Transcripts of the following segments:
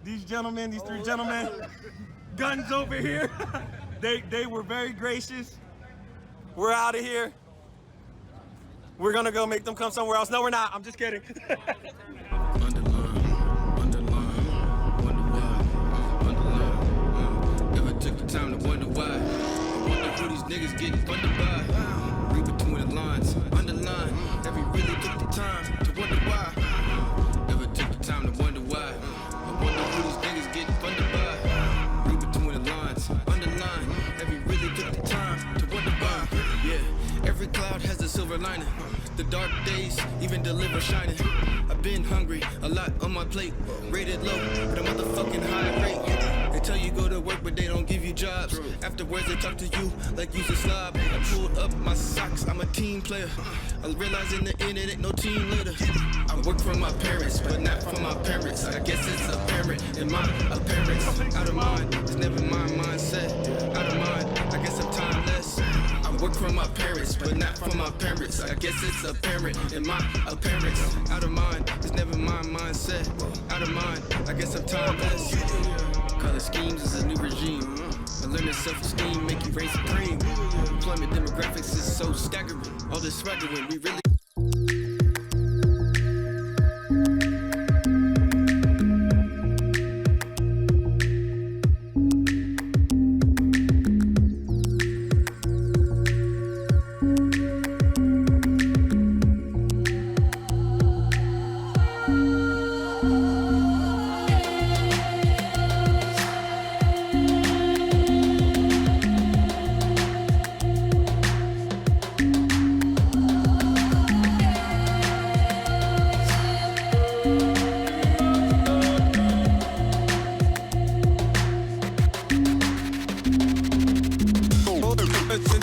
these gentlemen, these three gentlemen, guns over here. They were very gracious. We're out of here. We're gonna go make them come somewhere else. No, we're not. I'm just kidding. Never took the time to wonder why. I wonder who these niggas getting funded by. Read between the lines, underline. Have you really took the time to wonder why? Never took the time to wonder why. I wonder who these niggas getting funded by. Read between the lines, underline. Have you really took the time to wonder why? Yeah, every cloud has a silver lining. The dark days even deliver shining. I've been hungry, a lot on my plate. Rated low, but a motherfucking high rate. They tell you go to work, but they don't give you jobs. Afterwards, they talk to you like you's a slob. I pulled up my socks, I'm a team player. I realize in the end, it ain't no team leader. I work for my parents, but not for my parents. I guess it's apparent in my appearance. Out of mind, it's never my mindset. Out of mind, I guess I'm timeless. I work for my parents, but not for my parents. I guess it's apparent in my appearance. Out of mind, it's never my mindset. Out of mind, I guess I'm timeless. Color schemes is a new regime. I learned that self-esteem make you reign supreme. Employment demographics is so staggering. All this swaggering, we really.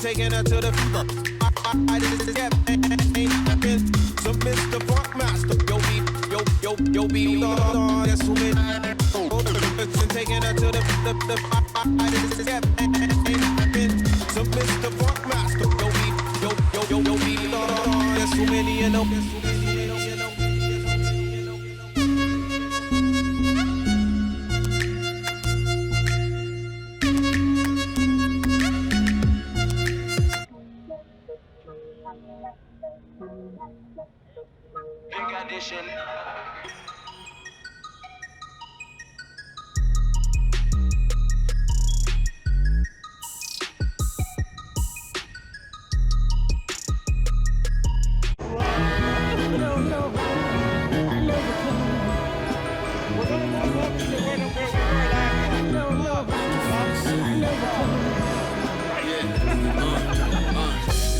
Taking her to the I didn't get so Mr. Funkmaster, yo be that's who made taking her to the I didn't get so Mr. Funkmaster, yo be that's who many you know. Big addition.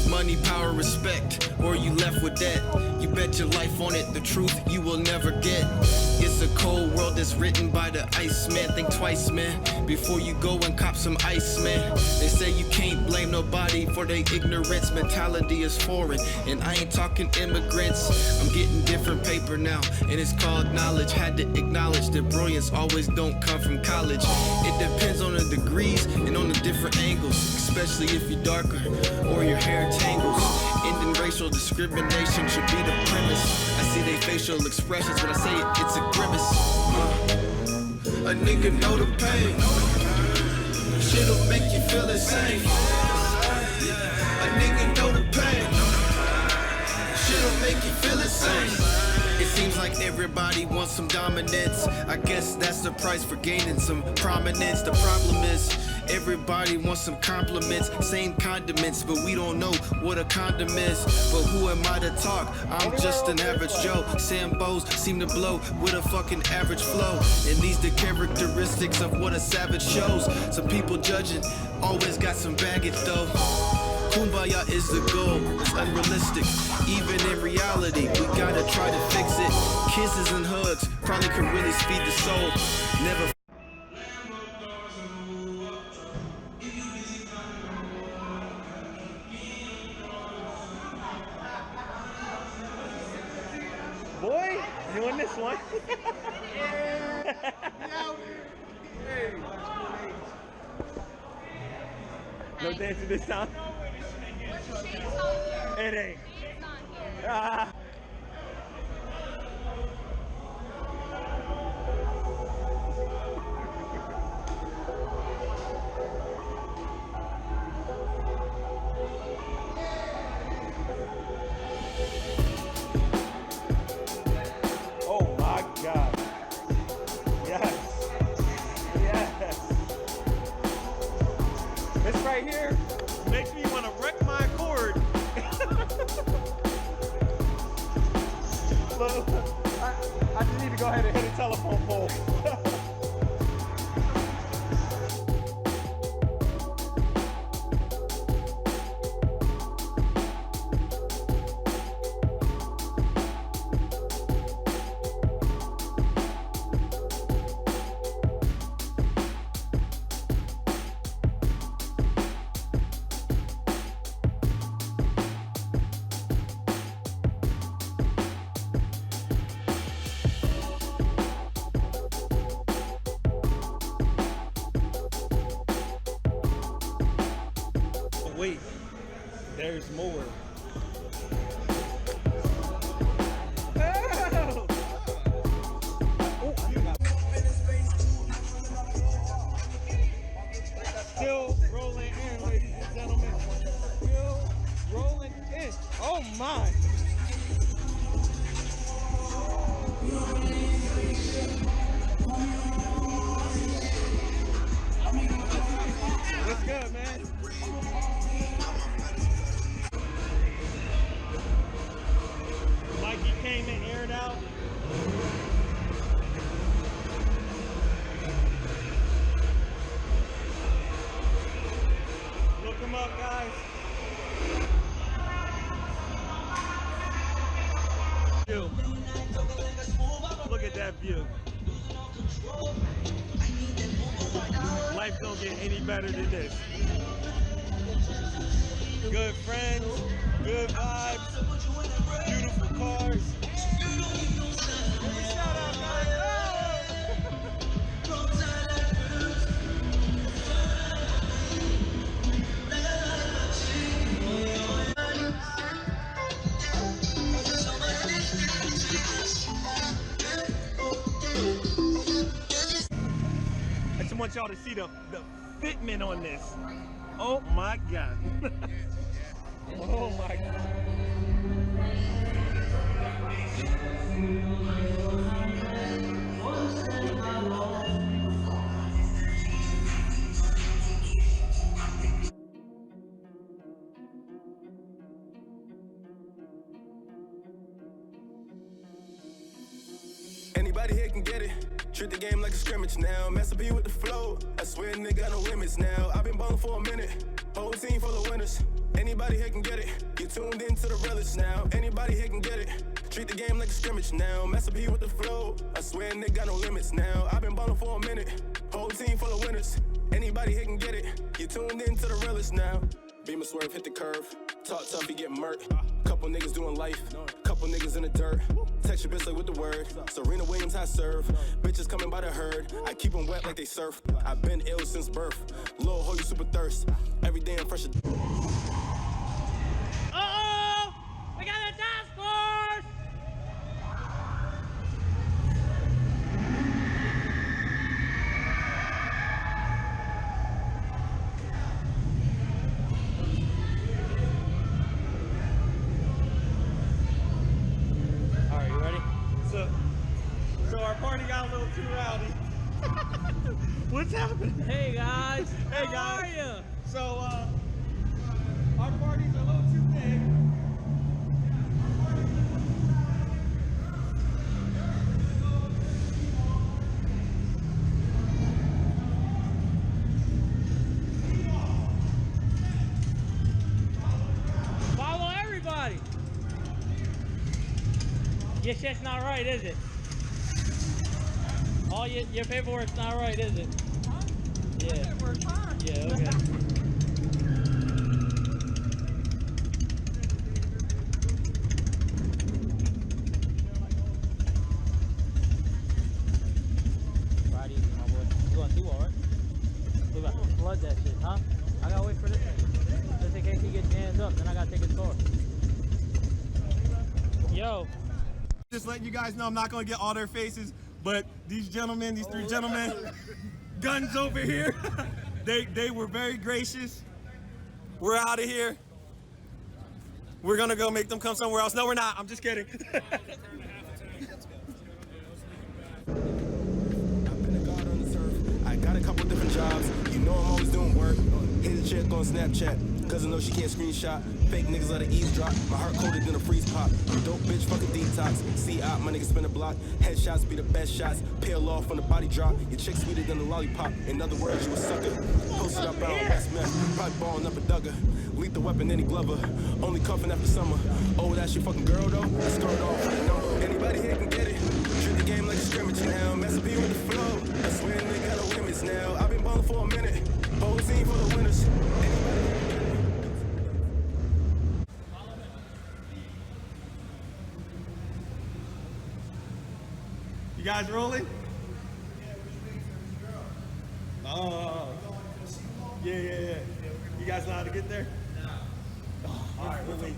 Money, power, respect, or you left with that. You bet your life on it, the truth you will never get. It's a cold world that's written by the Iceman. Think twice, man, before you go and cop some ice, man. They say you can't blame nobody for their ignorance. Mentality is foreign, and I ain't talking immigrants. I'm getting different paper now, and it's called knowledge. Had to acknowledge that brilliance always don't come from college. It depends on the degrees and on the different angles, especially if you're darker or your hair tangles. Ending racial discrimination should be the premise. I see they facial expressions when I say it, it's a grimace. A nigga know the pain. Shit'll make you feel insane. A nigga know the pain. Shit'll make you feel insane. It seems like everybody wants some dominance. I guess that's the price for gaining some prominence. The problem is everybody wants some compliments, same condiments, but we don't know what a condom is. But who am I to talk? I'm just an average Joe. Sambos seem to blow with a fucking average flow. And these the characteristics of what a savage shows. Some people judging, always got some baggage though. Kumbaya is the goal, it's unrealistic. Even in reality, we gotta try to fix it. Kisses and hugs probably could really speed the soul. Never. Boy, you in this one? No dancing this time? It ain't. Ah. wait, there's more. Still rolling in, ladies and gentlemen. Still rolling in. Oh my! What's good, man? Mikey came and aired out. Look him up, guys. View. Look at that view. Life don't get any better than this. Good friends, good vibes, beautiful cars. Shout out, guys. I just want y'all to see the fitment on this. Oh my God. Oh my God. Anybody here can get it. Treat the game like a scrimmage now. Mess up you with the flow. I swear nigga got no limits now. I've been ballin' for a minute. Whole team full of winners. Anybody here can get it. You tuned into the realest now. Anybody here can get it. Treat the game like a scrimmage now. Mess up you with the flow. I swear nigga got no limits now. I've been ballin' for a minute. Whole team full of winners. Anybody here can get it. You tuned into the realest now. Beamer swerve, hit the curve. Talk tough, you get murked. Couple niggas doing life. Couple niggas in the dirt. Text your bitch like with the word. Serena Williams, I serve. Bitches coming by the herd. I keep them wet like they surf. I've been ill since birth. Lil' ho, you super thirst. Every day I'm fresh. Uh-oh! We got a task force! Alright, you ready? So our party got a little too rowdy. What's happening? Hey guys! Hey, How guys. are you? So our party's a little too big. Follow everybody! Your shit's not right, is it? All your paperwork's not right, is it? Yeah. Yeah, okay. Ride easy, my boy. You going through all right? We about to flood that shit, huh? I gotta wait for this thing. Just in case he gets jammed up, then I gotta take his car. Yo. Just letting you guys know I'm not gonna get all their faces, but these gentlemen, these three gentlemen, guns over here, they were very gracious. We're out of here. We're gonna go make them come somewhere else. No, we're not. I'm just kidding. I've been a god on this earth. I got a couple different jobs. You know I'm always doing work. Hit a chick on Snapchat. Cause I know she can't screenshot. Fake niggas let her eavesdrop. My heart colder than a freeze pop. Dope bitch, fuck a detox. See out, my niggas spin a block. Headshots be the best shots. Peel off on the body drop. Your chick sweeter than a lollipop. In other words, you a sucker. Posted up out on West Meth. Probably balling up a dugger. Lethal weapon, any glover. Only cuffing after summer. Oh, that's your fucking girl though? I scored off for the number. Anybody here can get it. Treat the game like a scrimmage now. Mess up with the flow. I swear nigga got no limits now. I've been balling for a minute. Whole team full of winners. You guys rolling? Oh. Yeah. You guys know how to get there? All right, we'll wait.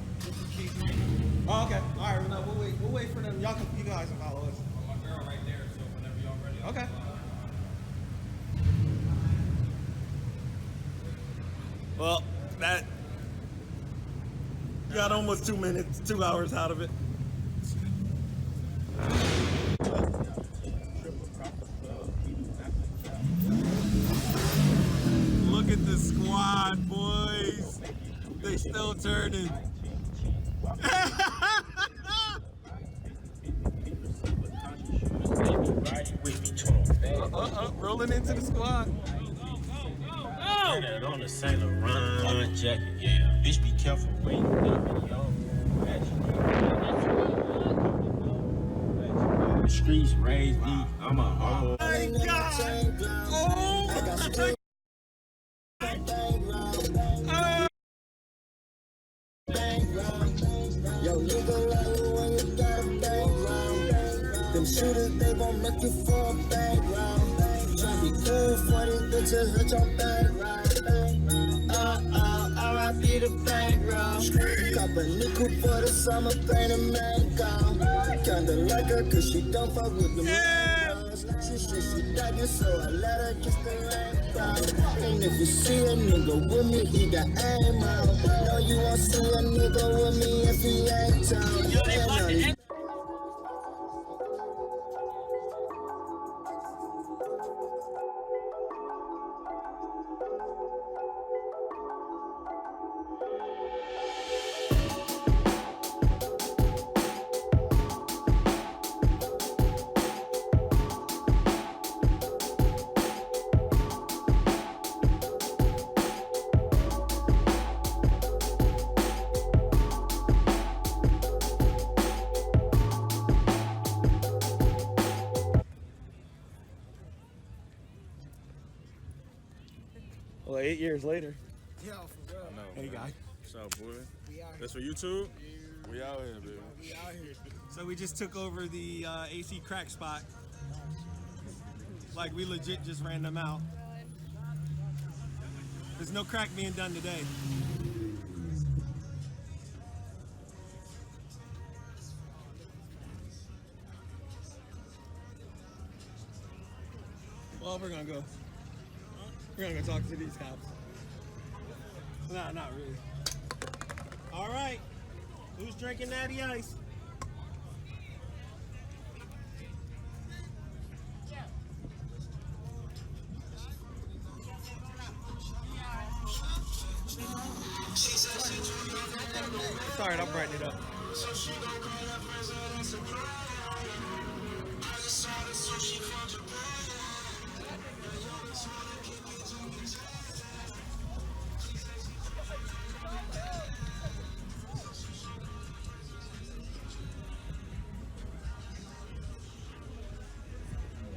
Oh, okay. All right, no, we'll wait. We'll wait for them. You guys can follow us. My girl right there, so whenever y'all ready. Okay. Well, that got almost 2 minutes, 2 hours out of it. Look at the squad, boys. They still turning. Rolling into the squad. That on the Saint Laurent jacket, yeah. Bitch, be careful when you the streets raised me. I'm a hoe. My God! Oh my God! Yo, nigga, like you when you got a background. Them shooters, they gon' make you for a background. Try be cool for these bitches, hurt your background. R.I.P. the background. Cop a nickel for the summer, paint a man gown. Kinda like her, cause she don't fuck with the moonlights. She said she dug so I let her kiss the rainbow. And if you see a nigga with me, he got aim out. No, you won't see a nigga with me if he ain't town. Well, 8 years later. Yo, for real. Hey, guy. What's up, boy? We out here. That's for YouTube? We out here, baby. We out here. So we just took over the AC crack spot. Like we legit just ran them out. There's no crack being done today. Well, we're gonna go. We're gonna go talk to these cops. Nah, not really. All right. Who's drinking natty ice? Sorry, I'll brighten it up.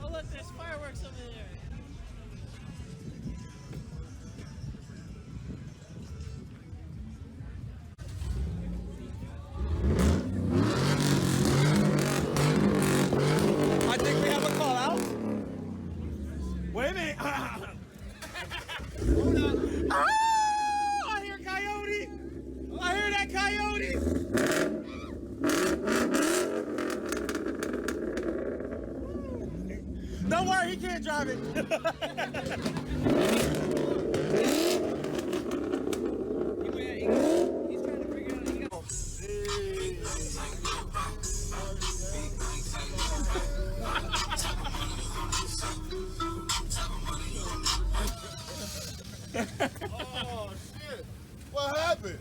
Oh look, there's fireworks over there. I think we have a call out. Wait a minute. Hold up. Oh, I hear coyote. I hear that coyote. Don't worry, he can't drive it. He's trying to figure out. He got Oh, shit. What happened?